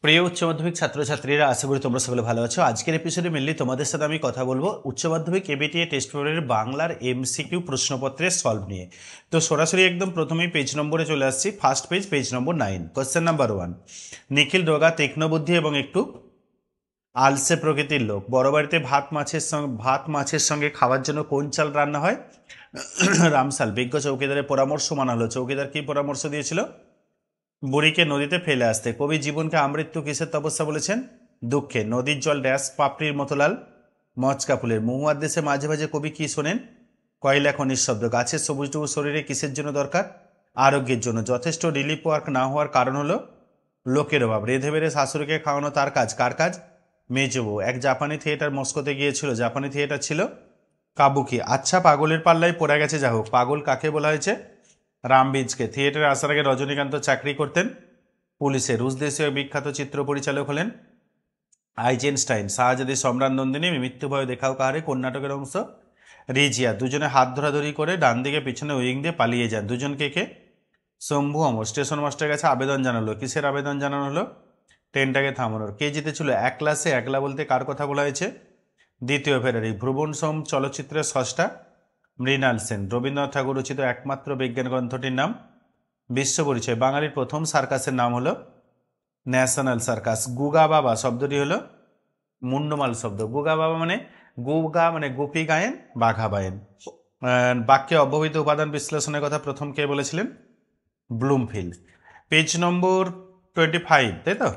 প্রিয় উচ্চ মাধ্যমিক ছাত্রছাত্রীরা, আশা করি তোমরা সকলে ভালো আছো। আজকের এপিসোডে মেনলি তোমাদের সাথে আমি কথা বলবো উচ্চ মাধ্যমিক এবিটিএ টেস্ট পেপারের বাংলার এমসিকিউ প্রশ্নপত্রের সলভ নিয়ে। তো সরাসরি একদম প্রথমেই পেজ নম্বরে চলে আসছি। ফার্স্ট পেজ, পেজ নম্বর 9, কোশ্চেন নাম্বার 1। নিখিল রোগা, তীক্ষ্ণ বুদ্ধি এবং একটু আলসে প্রকৃতির লোক। বড় বাড়িতে ভাত মাছের সঙ্গে খাওয়ার জন্য কোন চাল রান্না হয়? রামসাল। বিজ্ঞ চৌকিদারের পরামর্শ মানা হলো। চৌকিদার কি পরামর্শ দিয়েছিল? বুড়িকে নদীতে ফেলে আসতে। কবি জীবনকে আমৃত্যু কিসের তপস্যা বলেছেন? দুঃখে। নদীর জল ড্যাশ পাপড়ির মতো লাল? মচকা ফুলের। মহুয়ার দেশে মাঝে মাঝে কবি কি শোনেন? কয়লা খনির শব্দ। গাছের সবুজটুকু শরীরে কিসের জন্য দরকার? আরোগ্যের জন্য। যথেষ্ট রিলিফ ওয়ার্ক না হওয়ার কারণ হলো লোকের অভাব। রেধে বেড়ে শাশুড়িকে খাওয়ানো তার কাজ। কার কাজ? মেজবউ। এক জাপানি থিয়েটার মস্কোতে গিয়েছিল। জাপানি থিয়েটার ছিল কাবুকি। আচ্ছা, পাগলের পাল্লায় পড়ে গেছে যা হোক। পাগল কাকে বলা হয়েছে? রামবিজকে। থিয়েটারে আসার আগে রজনীকান্ত চাকরি করতেন পুলিশে। রুশ দেশীয় বিখ্যাত চিত্র পরিচালক হলেন আইজেনস্টাইন। শাহজাদি সম্রাট নন্দিনী মৃত্যু ভয় দেখাও কাহারে কোন নাটকের অংশ? রিজিয়া। দুজনে হাত ধরাধরি করে ডান দিকে পিছনে উইং দিয়ে পালিয়ে যান। দুজনকে কে? শম্ভু অমর। স্টেশন মাস্টারের কাছে আবেদন জানালো। কিসের আবেদন জানানো হলো? ট্রেনটাকে থামানোর। কে জিতেছিল? এক ক্লাসে একলা বলতে কার কথা বলা হয়েছে? দ্বিতীয় ফেরারি। ভ্রুবন সোম চলচ্চিত্রের স্রষ্টা মৃণাল সেন। রবীন্দ্রনাথ ঠাকুর রচিত একমাত্র বিজ্ঞান গ্রন্থটির নাম? বিশ্ব পরিচয়। বাঙালির প্রথম সার্কাসের নাম হলো ন্যাশনাল সার্কাস। গুগা বাবা শব্দটি হলো মুন্ডমাল শব্দ। গুগা বাবা মানে গুগা মানে গুপি গায়েন, বাঘা বায়েন। বাক্যে অব্যবহৃত উপাদান বিশ্লেষণের কথা প্রথম কে বলেছিলেন? ব্লুমফিল্ড। পেজ নম্বর 25, তাই তো?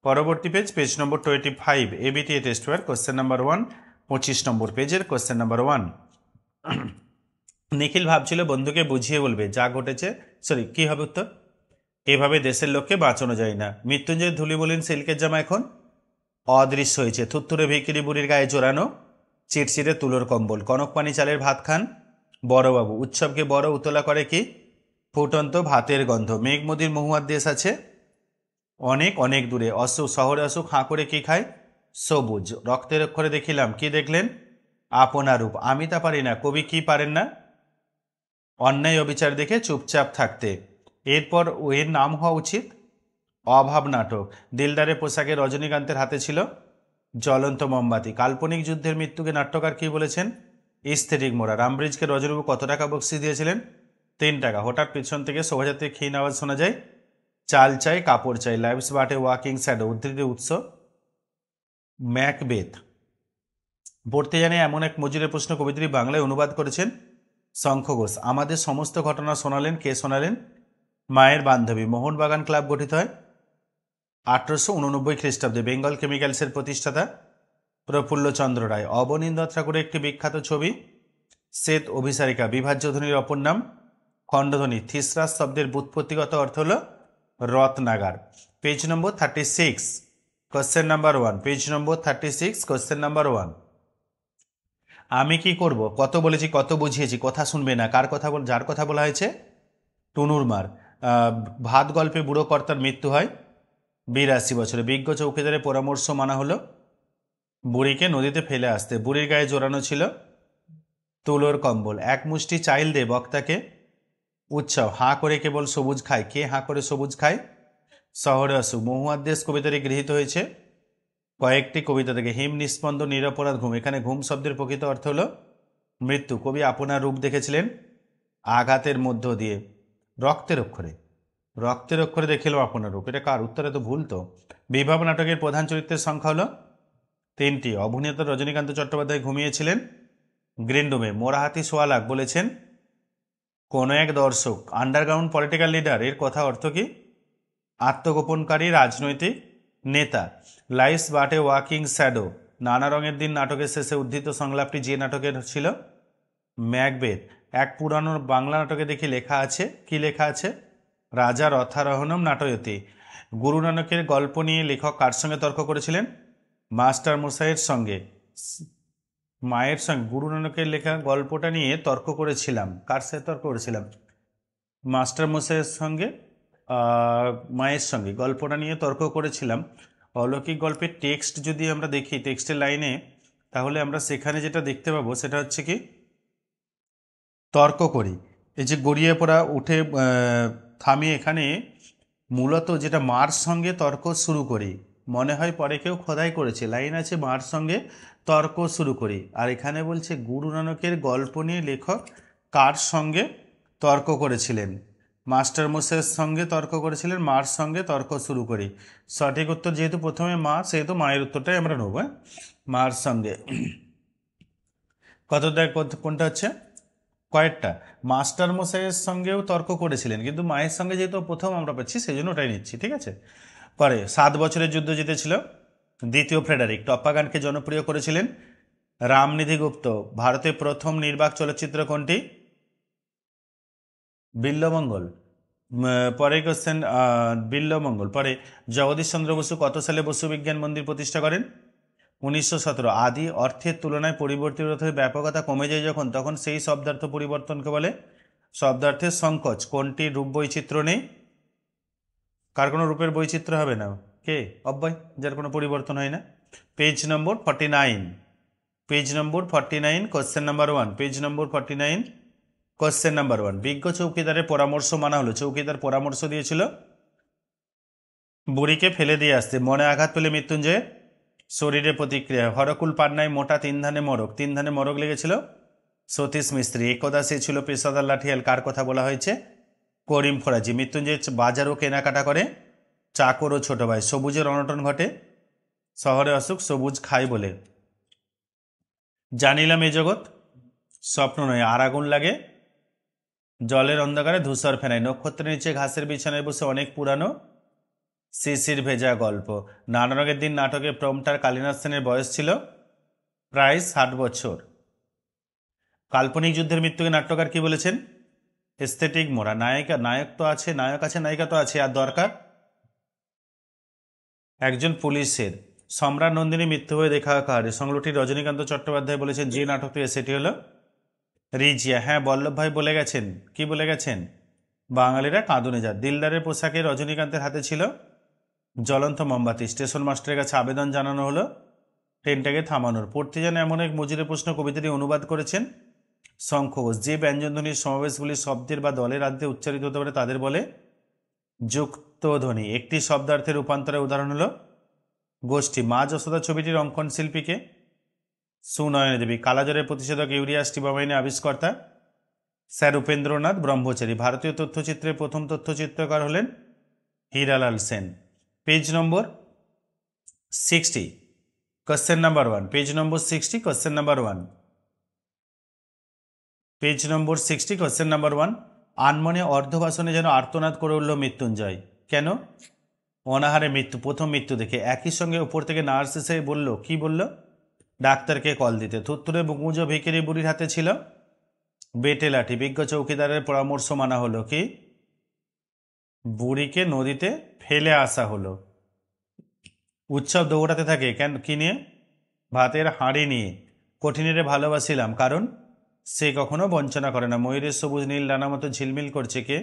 পরবর্তী পেজ, পেজ নম্বর 25, ABTA test paper, question number 1, 25 নম্বর পেজের কোশ্চেন নাম্বার 1। নিখিল ভাবছিল বন্ধুকে বুঝিয়ে বলবে যা ঘটেছে। কি হবে উত্তর? এভাবে দেশের লোককে বাঁচানো যায় না। মৃত্যুঞ্জয় ধুলি বলেন সিল্কের জামা এখন অদৃশ্য হয়েছে। থুত্তুরে ভিকিরি বুড়ির গায়ে জোরানো চিটচিটে তুলোর কম্বল। কনকপানি চালের ভাত খান বড়বাবু। উৎসবকে বড় উতলা করে কি? ফুটন্ত ভাতের গন্ধ। মেঘমদির মহুয়ার দেশ আছে অনেক অনেক দূরে। শহরে অসুখ হাঁ করে কি খায়? সবুজ। রক্তের অক্ষরে দেখিলাম। কি দেখলেন? আপনা রূপ। আমি তা পারি না। কবি কি পারেন না? অন্যায় অবিচার দেখে চুপচাপ থাকতে। এরপর এর নাম হওয়া উচিত অভাব নাটক। দিলদারের পোশাকে রজনীকান্তের হাতে ছিল জ্বলন্ত মোমবাতি। কাল্পনিক যুদ্ধের মৃত্যুকে নাট্যকার কি বলেছেন? স্থিরিক মোড়া। রামব্রিজকে রজনীবাবু কত টাকা বকশিস দিয়েছিলেন? 3 টাকা। হঠাৎ পিছন থেকে শোভাযাত্রীর ক্ষীণ আওয়াজ শোনা যায়। চাল চাই, কাপড় চাই। Lives but a walking shadow. উদ্ধৃতির উৎস ম্যাকবেথ। পড়তে জানে এমন এক মজুরের প্রশ্ন কবিতাটি বাংলায় অনুবাদ করেছেন শঙ্খ ঘোষ। আমাদের সমস্ত ঘটনা শোনালেন। কে শোনালেন? মায়ের বান্ধবী। মোহনবাগান ক্লাব গঠিত হয় 1889 খ্রিস্টাব্দে। বেঙ্গল কেমিক্যালসের প্রতিষ্ঠাতা প্রফুল্লচন্দ্র রায়। অবনীন্দ্রনাথ ঠাকুরের একটি বিখ্যাত ছবি শ্বেত অভিসারিকা। বিভাজ্য ধ্বনির অপর নাম খণ্ডধ্বনি। থিসরাস শব্দের ব্যুৎপত্তিগত অর্থ হল রত্নাগার। Page number 36, question number 1। Page number 36, question number 1। আমি কি করব? কত বলেছি, কত বুঝিয়েছি, কথা শুনবে না। যার কথা বলা হয়েছে? টুনুর মার। ভাত গল্পে বুড়ো কর্তার মৃত্যু হয় 82 বছরে। বিজ্ঞ চৌকিদারের পরামর্শ মানা হলো বুড়িকে নদীতে ফেলে আসতে। বুড়ির গায়ে জোরানো ছিল তুলোর কম্বল। এক মুষ্টি চাইল দে বক্তাকে উৎসব। হাঁ করে কেবল সবুজ খায়। কে হাঁ করে সবুজ খায়? শহরে অসুখ। মহুয়ার দেশ কবিতাটি গৃহীত হয়েছে কয়েকটি কবিতা থেকে। হিম নিস্পন্দ নিরপরাধ ঘুম। এখানে ঘুম শব্দের প্রকৃত অর্থ হলো মৃত্যু। কবি আপনার রূপ দেখেছিলেন আঘাতের মধ্য দিয়ে। রক্তের অক্ষরে। রক্তের অক্ষরে দেখিলাম আপনার রূপ। এটা কার? উত্তরে তো ভুল তো। বিভাব নাটকের প্রধান চরিত্রের সংখ্যা হলো 3টি। অভিনেতা রজনীকান্ত চট্টোপাধ্যায় ঘুমিয়েছিলেন গ্রিন রুমে। মোরাহাতি সোয়ালাক বলেছেন কোন এক দর্শক। আন্ডারগ্রাউন্ড পলিটিক্যাল লিডার এর কথা অর্থ কি? আত্মগোপনকারী রাজনৈতিক নেতা। Life's but a walking shadow. নানা রঙের দিন নাটকের শেষে উদ্ধৃত সংলাপটি যে নাটকের ছিল? ম্যাকবেথ। এক পুরানো বাংলা নাটকে দেখি লেখা আছে। কি লেখা আছে? রাজা রথারোহণম নাটয়তি। গুরু নানকের গল্প নিয়ে লেখক কার সঙ্গে তর্ক করেছিলেন? মাস্টার মশাইয়ের সঙ্গে। মায়ের সঙ্গে। গুরু নানকের লেখা গল্পটা নিয়ে তর্ক করেছিলাম। কার সাথে তর্ক করেছিলাম? মাস্টার মশাইয়ের সঙ্গে। মায়ের সঙ্গে গল্পটা নিয়ে তর্ক করেছিলাম। অলৌকিক গল্পের টেক্সট যদি আমরা দেখি, টেক্সটের লাইনে, তাহলে আমরা সেখানে যেটা দেখতে পাবো সেটা হচ্ছে কি তর্ক করি। এই যে গড়িয়ে পড়া উঠে থামিয়ে এখানে মূলত যেটা মার সঙ্গে তর্ক শুরু করি, মনে হয় পরে কেউ খোদাই করেছে, লাইন আছে মার সঙ্গে তর্ক শুরু করি, আর এখানে বলছে গুরু নানকের গল্প নিয়ে লেখক কার সঙ্গে তর্ক করেছিলেন, মাস্টারমশাইয়ের সঙ্গে তর্ক করেছিলেন, মার সঙ্গে তর্ক শুরু করি। সঠিক উত্তর যেহেতু প্রথমে মা, সেহেতু মায়ের উত্তরটাই আমরা নেব। মার সঙ্গে কত দেখ কোনটা হচ্ছে, কয়েকটা। মাস্টার মশাইয়ের সঙ্গেও তর্ক করেছিলেন, কিন্তু মায়ের সঙ্গে যেহেতু প্রথম আমরা পাচ্ছি সেই জন্য ওটাই নিচ্ছি, ঠিক আছে। পরে 7 বছরের যুদ্ধ জিতেছিল দ্বিতীয় ফ্রেডারিক, টপ্পা গানকে জনপ্রিয় করেছিলেন রামনিধি গুপ্ত। ভারতের প্রথম নির্বাক চলচ্চিত্র কোনটি? বিল্লমঙ্গল। পরে কোশ্চেন, বিল্লমঙ্গল। পরে জগদীশ চন্দ্র বসু কত সালে বসু বিজ্ঞান মন্দির প্রতিষ্ঠা করেন? 1917। আদি অর্থের তুলনায় পরিবর্তিত অর্থের ব্যাপকতা কমে যায় যখন, তখন সেই শব্দার্থ পরিবর্তনকে বলে শব্দার্থের সংকোচ। কোনটি রূপ বৈচিত্র্য নেই? কার কোনো রূপের বৈচিত্র্য হবে না? কে? অব্যয়, যার কোনো পরিবর্তন হয় না। পেজ নম্বর 49, পেজ নম্বর 49, কোশ্চেন নাম্বার 1, পেজ নম্বর 49, কোশ্চেন নাম্বার 1। বিজ্ঞ চৌকিদারের পরামর্শ মানা হলো। চৌকিদার পরামর্শ দিয়েছিল বুড়িকে ফেলে দিয়ে আসতে। মনে আঘাত পেলে মৃত্যুঞ্জয়ের শরীরে প্রতিক্রিয়া। হরকুল পান্নায় মোটা 3 ধানে মরক, 3 ধানে মরক লেগেছিল সতীশ মিস্ত্রি। একদা সে ছিল পেশাদার লাঠিয়াল, কার কথা বলা হয়েছে? করিম ফরাজি। মৃত্যুঞ্জয় বাজারও কেনাকাটা করে চাকর ও ছোট ভাই। সবুজের অনটন ঘটে শহরে অসুখ, সবুজ খাই বলে। জানিলাম এ জগৎ স্বপ্ন নয়, আর আগুন লাগে জলের অন্ধকারে ধূসর ফেনায়। নক্ষত্রের নিচে ঘাসের বিছানায় বসে অনেক পুরানো শিশির ভেজা গল্প। নাটকের দিন নাটকে প্রমটার কালিনাথ সেনের বয়স ছিল প্রায় 60 বছর। কাল্পনিক যুদ্ধের মৃত্যুকে নাট্যকার কি বলেছেন? এস্থেটিক মোড়া। নায়িকা, নায়ক তো আছে, নায়ক আছে, নায়িকা তো আছে, আর দরকার একজন পুলিশের। সম্রাট নন্দিনী মৃত্যু হয়ে দেখা কাহারে? সংগঠনটি রজনীকান্ত চট্টোপাধ্যায় বলেছেন যে নাটক থেকে, সেটি হলো রিজিয়া। হ্যাঁ, বল্লভ ভাই বলে গেছেন। কি বলে গেছেন? বাঙালিরা কাঁদুনে যায়। দিলদারের পোশাকে রজনীকান্তের হাতে ছিল জ্বলন্ত মোমবাতি। স্টেশন মাস্টারের কাছে আবেদন জানানো হলো ট্রেনটাকে থামানোর। পড়তে যেন এমন এক মজুরের প্রশ্ন কবিতাটি অনুবাদ করেছেন শঙ্খ ঘোষ। যে ব্যঞ্জনধ্বনির সমাবেশগুলি শব্দের বা দলের আদ্যে উচ্চারিত হতে পারে তাদের বলে যুক্তধ্বনি। একটি শব্দার্থের রূপান্তরের উদাহরণ হলো গোষ্ঠী। মা যশোদা ছবিটির অঙ্কন শিল্পীকে? সুনয়না দেবী। কালাজ্বরের প্রতিষেধক ইউরিয়া স্টিবামাইনে আবিষ্কর্তা স্যার উপেন্দ্রনাথ ব্রহ্মচারী। ভারতীয় তথ্যচিত্রের প্রথম তথ্যচিত্রকার হলেন হীরালাল সেন। পেজ নম্বর 60, কোশ্চেন নাম্বার 1, পেজ নম্বর 60, কোশ্চেন নাম্বার 1, পেজ নম্বর 60, কোশ্চেন নাম্বার 1। আনমনে অর্ধবাসনে যেন আর্তনাদ করে উঠল মৃত্যুঞ্জয়। কেন? অনাহারে মৃত্যু, প্রথম মৃত্যু দেখে। একই সঙ্গে উপর থেকে নার্স এসে বলল, কি বলল? ডাক্তারকে কল দিতে। থুত্তুরে মুজো ভিকিরি বুড়ির হাতে ছিল বেটে লাঠি। বিজ্ঞ চৌকিদারের পরামর্শ মানা হলো কি? বুড়িকে নদীতে ফেলে আসা হলো। উৎসব দৌড়াতে থাকে কেন? কি নিয়ে? ভাতের হাঁড়ি নিয়ে। কঠিনেরে ভালোবাসিলাম কারণ সে কখনো বঞ্চনা করে না। ময়ূরের সবুজ নীল ডানা মতো ঝিলমিল করছে কে?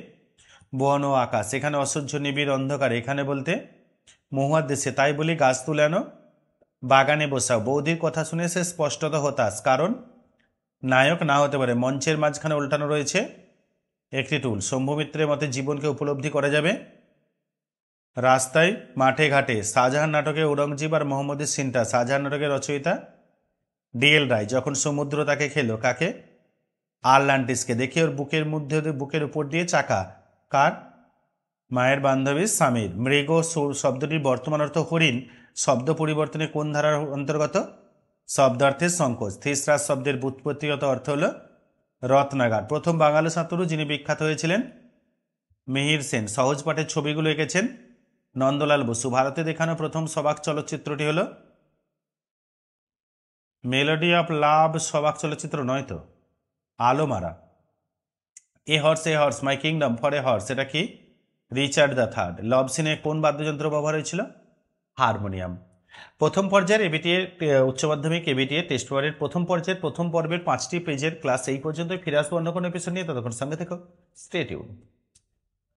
বন ও আকাশ। এখানে অসহ্য নিবিড় অন্ধকার, এখানে বলতে মহুয়ার দেশে। তাই বলি গাছ তুলে আনো, বাগানে বসাও। বৌদির কথা শুনে সে স্পষ্টত হতাশ, কারণ নায়ক না হতে পারে। মঞ্চের মাঝখানে উল্টানো রয়েছে একটি টুল। শম্ভু মিত্রের মতে জীবনকে উপলব্ধি করা যাবে রাস্তায়, মাঠে ঘাটে। শাহজাহান নাটকে ঔরঙ্গজেব আর মোহাম্মদের সিনটা। শাহজাহান নাটকের রচয়িতা ডিএল রায়। যখন সমুদ্র তাকে খেলো, কাকে? আটলান্টিসকে। দেখি ওর বুকের মধ্যে, বুকের উপর দিয়ে চাকা, কার? মায়ের বান্ধবী স্বামীর। মৃগ শব্দটির বর্তমান অর্থ হরিণ। শব্দ পরিবর্তনে কোন ধারার অন্তর্গত? শব্দার্থের সংকোচ। থিসরাস শব্দের ব্যুৎপত্তিগত অর্থ হল রত্নাগার। প্রথম বাঙালি ছাত্র যিনি বিখ্যাত হয়েছিলেন মিহির সেন। সহজ পাঠের ছবিগুলো এঁকেছেন নন্দলাল বসু। ভারতে দেখানো প্রথম সবাক চলচ্চিত্রটি হল মেলোডি অফ লাভ। সবাক চলচ্চিত্র নয় তো, আলোমারা। A horse my kingdom for a horse, এটা কি? Richard the third. লভ সিনে কোন বাদ্যযন্ত্র ব্যবহার হয়েছিল? হারমোনিয়াম। প্রথম পর্যায়ের এবিটিএ উচ্চ মাধ্যমিক এবিটিএ টেস্ট পেপারের প্রথম পর্যায়ের প্রথম পর্বের 5টি পেজের ক্লাস এই পর্যন্ত। ফিরে আসবো অন্য কোনো এপিসোড নিয়ে। ততক্ষণ সঙ্গে থেকো, স্টে টিউন।